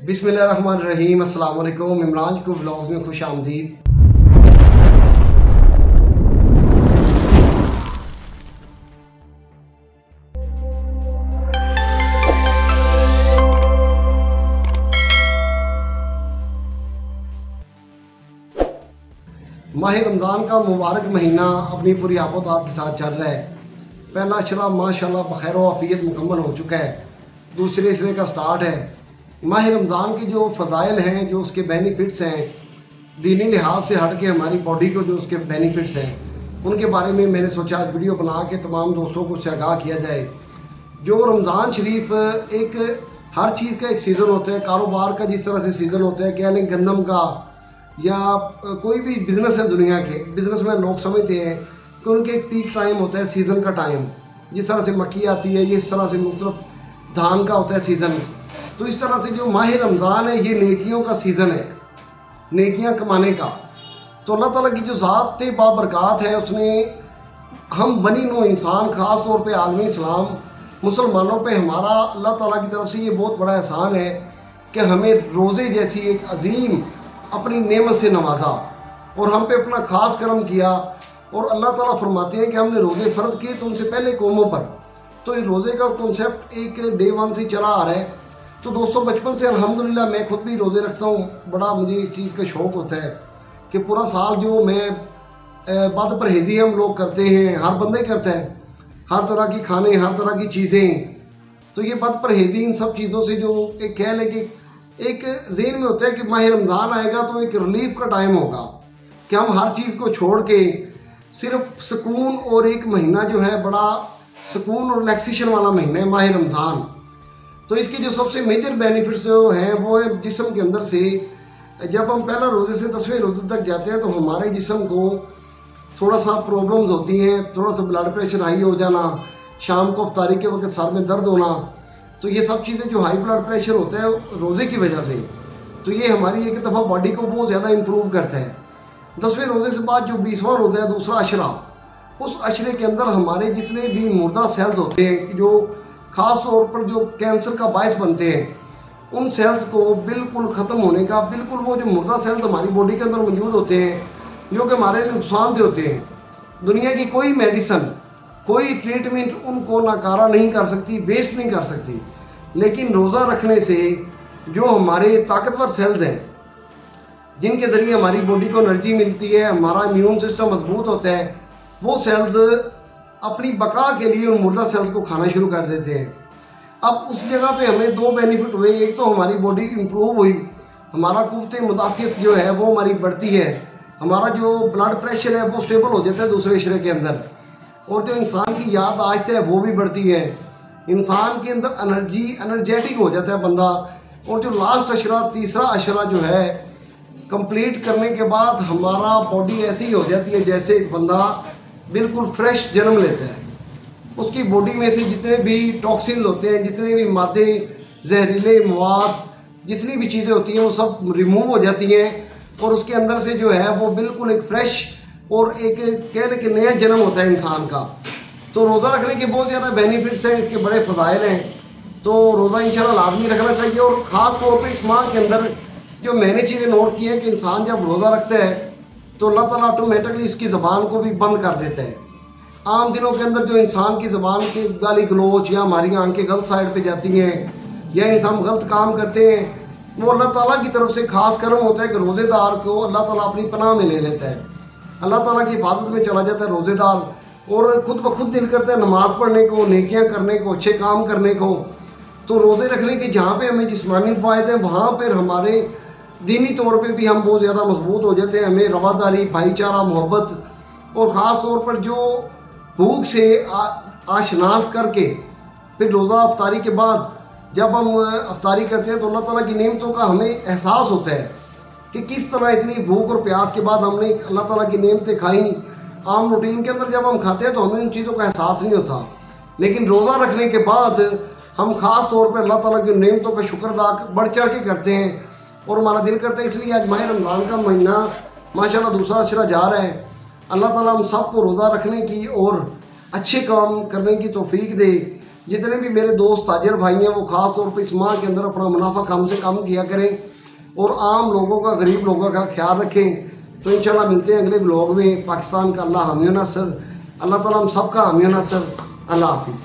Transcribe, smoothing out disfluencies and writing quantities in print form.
बिस्मिल्लाहिर्रहमानिर्रहीम। अस्सलाम वालेकुम। इमरान को व्लॉग्स में खुश आमदीद। माह रमज़ान का मुबारक महीना अपनी पूरी आबोताब के साथ चल रहा है। पहला अशरा माशाल्लाह बखैर आफियत मुकम्मल हो चुका है। दूसरे अशरे का स्टार्ट है। माह रमज़ान के जो फ़ज़ाइल हैं, जो उसके बेनिफिट्स हैं, दीनी लिहाज से हट के हमारी बॉडी को जो उसके बेनिफिट्स हैं, उनके बारे में मैंने सोचा आज वीडियो बना के तमाम दोस्तों को उससे आगाह किया जाए। जो रमज़ान शरीफ एक हर चीज़ का एक सीज़न होता है। कारोबार का जिस तरह से सीज़न होता है, कह लें गंदम का या कोई भी बिज़नेस है, दुनिया के बिज़नेस में लोग समझते हैं कि उनके एक पीक टाइम होता है, सीज़न का टाइम। जिस तरह से मक्की आती है, ये इस तरह से मुख्तलिफ धान का होता है सीज़न। तो इस तरह से जो माह रमज़ान है, ये नेकियों का सीज़न है, नेकियां कमाने का। तो अल्लाह ताला की जो ज़ात बाबरकत है, उसने हम बनी नो इंसान, ख़ास तौर पे आलमी इस्लाम मुसलमानों पे हमारा अल्लाह ताला की तरफ से ये बहुत बड़ा एहसान है कि हमें रोज़े जैसी एक अजीम अपनी नेमत से नवाजा और हम पे अपना ख़ास करम किया। और अल्लाह ताला फरमाते हैं कि हमने रोज़े फ़र्ज़ किए तो उनसे पहले कौमों पर। तो ये रोज़े का कॉन्सेप्ट एक डे वन से चला आ रहा है। तो दोस्तों, बचपन से अल्हम्दुलिल्लाह मैं खुद भी रोज़े रखता हूँ। बड़ा मुझे इस चीज़ का शौक़ होता है कि पूरा साल जो मैं बद परहेज़ी हम लोग करते हैं, हर बंदे करता है, हर तरह की खाने, हर तरह की चीज़ें। तो ये बद परहेज़ी इन सब चीज़ों से जो एक कह लें कि एक ज़हन में होता है कि माह रमज़ान आएगा तो एक रिलीफ का टाइम होगा कि हम हर चीज़ को छोड़ के सिर्फ सुकून, और एक महीना जो है बड़ा सुकून और रिलैक्सेशन वाला महीना है माह रमज़ान। तो इसके जो सबसे मेजर बेनिफिट्स जो हैं वो है जिस्म के अंदर से। जब हम पहला रोज़े से 10वें रोज़े तक जाते हैं तो हमारे जिस्म को थोड़ा सा प्रॉब्लम्स होती हैं, थोड़ा सा ब्लड प्रेशर हाई हो जाना, शाम को अफ्तारी के वक्त सर में दर्द होना। तो ये सब चीज़ें जो हाई ब्लड प्रेशर होता है रोज़े की वजह से, तो ये हमारी एक दफ़ा बॉडी को बहुत ज़्यादा इम्प्रूव करता है। 10वें रोज़े से बाद जो 20वां रोज़ा है, दूसरा अशरा, उस अशरे के अंदर हमारे जितने भी मुर्दा सेल्स होते हैं, जो ख़ास तौर पर जो कैंसर का बायस बनते हैं, उन सेल्स को बिल्कुल ख़त्म होने का, बिल्कुल वो जो मुर्दा सेल्स हमारी बॉडी के अंदर मौजूद होते हैं, जो कि हमारे नुकसानदेह होते हैं, दुनिया की कोई मेडिसन, कोई ट्रीटमेंट उनको नाकारा नहीं कर सकती, वेस्ट नहीं कर सकती। लेकिन रोज़ा रखने से जो हमारे ताकतवर सेल्स हैं, जिनके ज़रिए हमारी बॉडी को एनर्जी मिलती है, हमारा इम्यून सिस्टम मजबूत होता है, वो सेल्स अपनी बका के लिए उन मुर्दा सेल्स को खाना शुरू कर देते हैं। अब उस जगह पे हमें दो बेनिफिट हुए। एक तो हमारी बॉडी इम्प्रूव हुई, हमारा कुव्वत मुदाफ़ियत जो है वो हमारी बढ़ती है, हमारा जो ब्लड प्रेशर है वो स्टेबल हो जाता है दूसरे अशरे के अंदर, और जो इंसान की याद आहिस्ता है वो भी बढ़ती है, इंसान के अंदर एनर्जेटिक हो जाता है बंदा। और जो लास्ट अशरा, तीसरा अशरा जो है, कंप्लीट करने के बाद हमारा बॉडी ऐसी हो जाती है जैसे एक बंदा बिल्कुल फ्रेश जन्म लेता है। उसकी बॉडी में से जितने भी टॉक्सिन्स होते हैं, जितने भी मादे, जहरीले मवाद, जितनी भी चीज़ें होती हैं, वो सब रिमूव हो जाती हैं और उसके अंदर से जो है वो बिल्कुल एक फ्रेश और एक कह लें कि नया जन्म होता है इंसान का। तो रोज़ा रखने के बहुत ज़्यादा बेनिफिट्स हैं, इसके बड़े फ़ज़ाइल हैं। तो रोज़ा इंशाल्लाह लाजमी रखना चाहिए। और ख़ास तौर पे इस माह के अंदर जो मैंने चीज़ें नोट की हैं कि इंसान जब रोज़ा रखता है तो अल्लाह ताला ऑटोमेटिकली इसकी ज़बान को भी बंद कर देता है। आम दिनों के अंदर जो इंसान की ज़बान के गाली गलोच या हमारी आंखें गलत साइड पे जाती हैं या इंसान गलत काम करते हैं, वो अल्लाह ताला की तरफ से ख़ास करम होता है कि रोज़ेदार को अल्लाह ताला अपनी पनाह में ले लेता है, अल्लाह ताला की हिफाजत में चला जाता है रोज़ेदार। और खुद ब खुद दिल करता है नमाज़ पढ़ने को, नेकियां करने को, अच्छे काम करने को। तो रोज़े रखने के जहाँ पे हमें जिस्मानी फ़ायदे हैं, वहाँ पर हमारे दीनी तौर पे भी हम बहुत ज़्यादा मजबूत हो जाते हैं। हमें रवादारी, भाईचारा, मोहब्बत और ख़ास तौर पर जो भूख से आशनास करके फिर रोज़ा अफ्तारी के बाद जब हम अफ्तारी करते हैं तो अल्लाह ताला की नेमतों का हमें एहसास होता है कि किस तरह इतनी भूख और प्यास के बाद हमने अल्लाह ताला की नेमतें खाई। आम रूटीन के अंदर जब हम खाते हैं तो हमें उन चीज़ों का एहसास नहीं होता, लेकिन रोज़ा रखने के बाद हम ख़ास तौर पर अल्लाह ताला की नेमतों का शुक्र अदा बढ़ चढ़ के करते हैं और हमारा दिल करता है। इसलिए आज माह रमज़ान का महीना माशाल्लाह दूसरा अशरा जा रहा है। अल्लाह ताला हम सब को रोज़ा रखने की और अच्छे काम करने की तौफीक दे। जितने भी मेरे दोस्त ताजर भाई हैं वो ख़ास तौर पर इस माह के अंदर अपना मुनाफा कम से कम किया करें और आम लोगों का, गरीब लोगों का ख्याल रखें। तो इंशाल्लाह मिलते हैं अगले ब्लॉग में। पाकिस्तान का अल्लाह हामी नसर, अल्लाह ताला हम सबका हामी नसर। अल्लाह हाफिज़।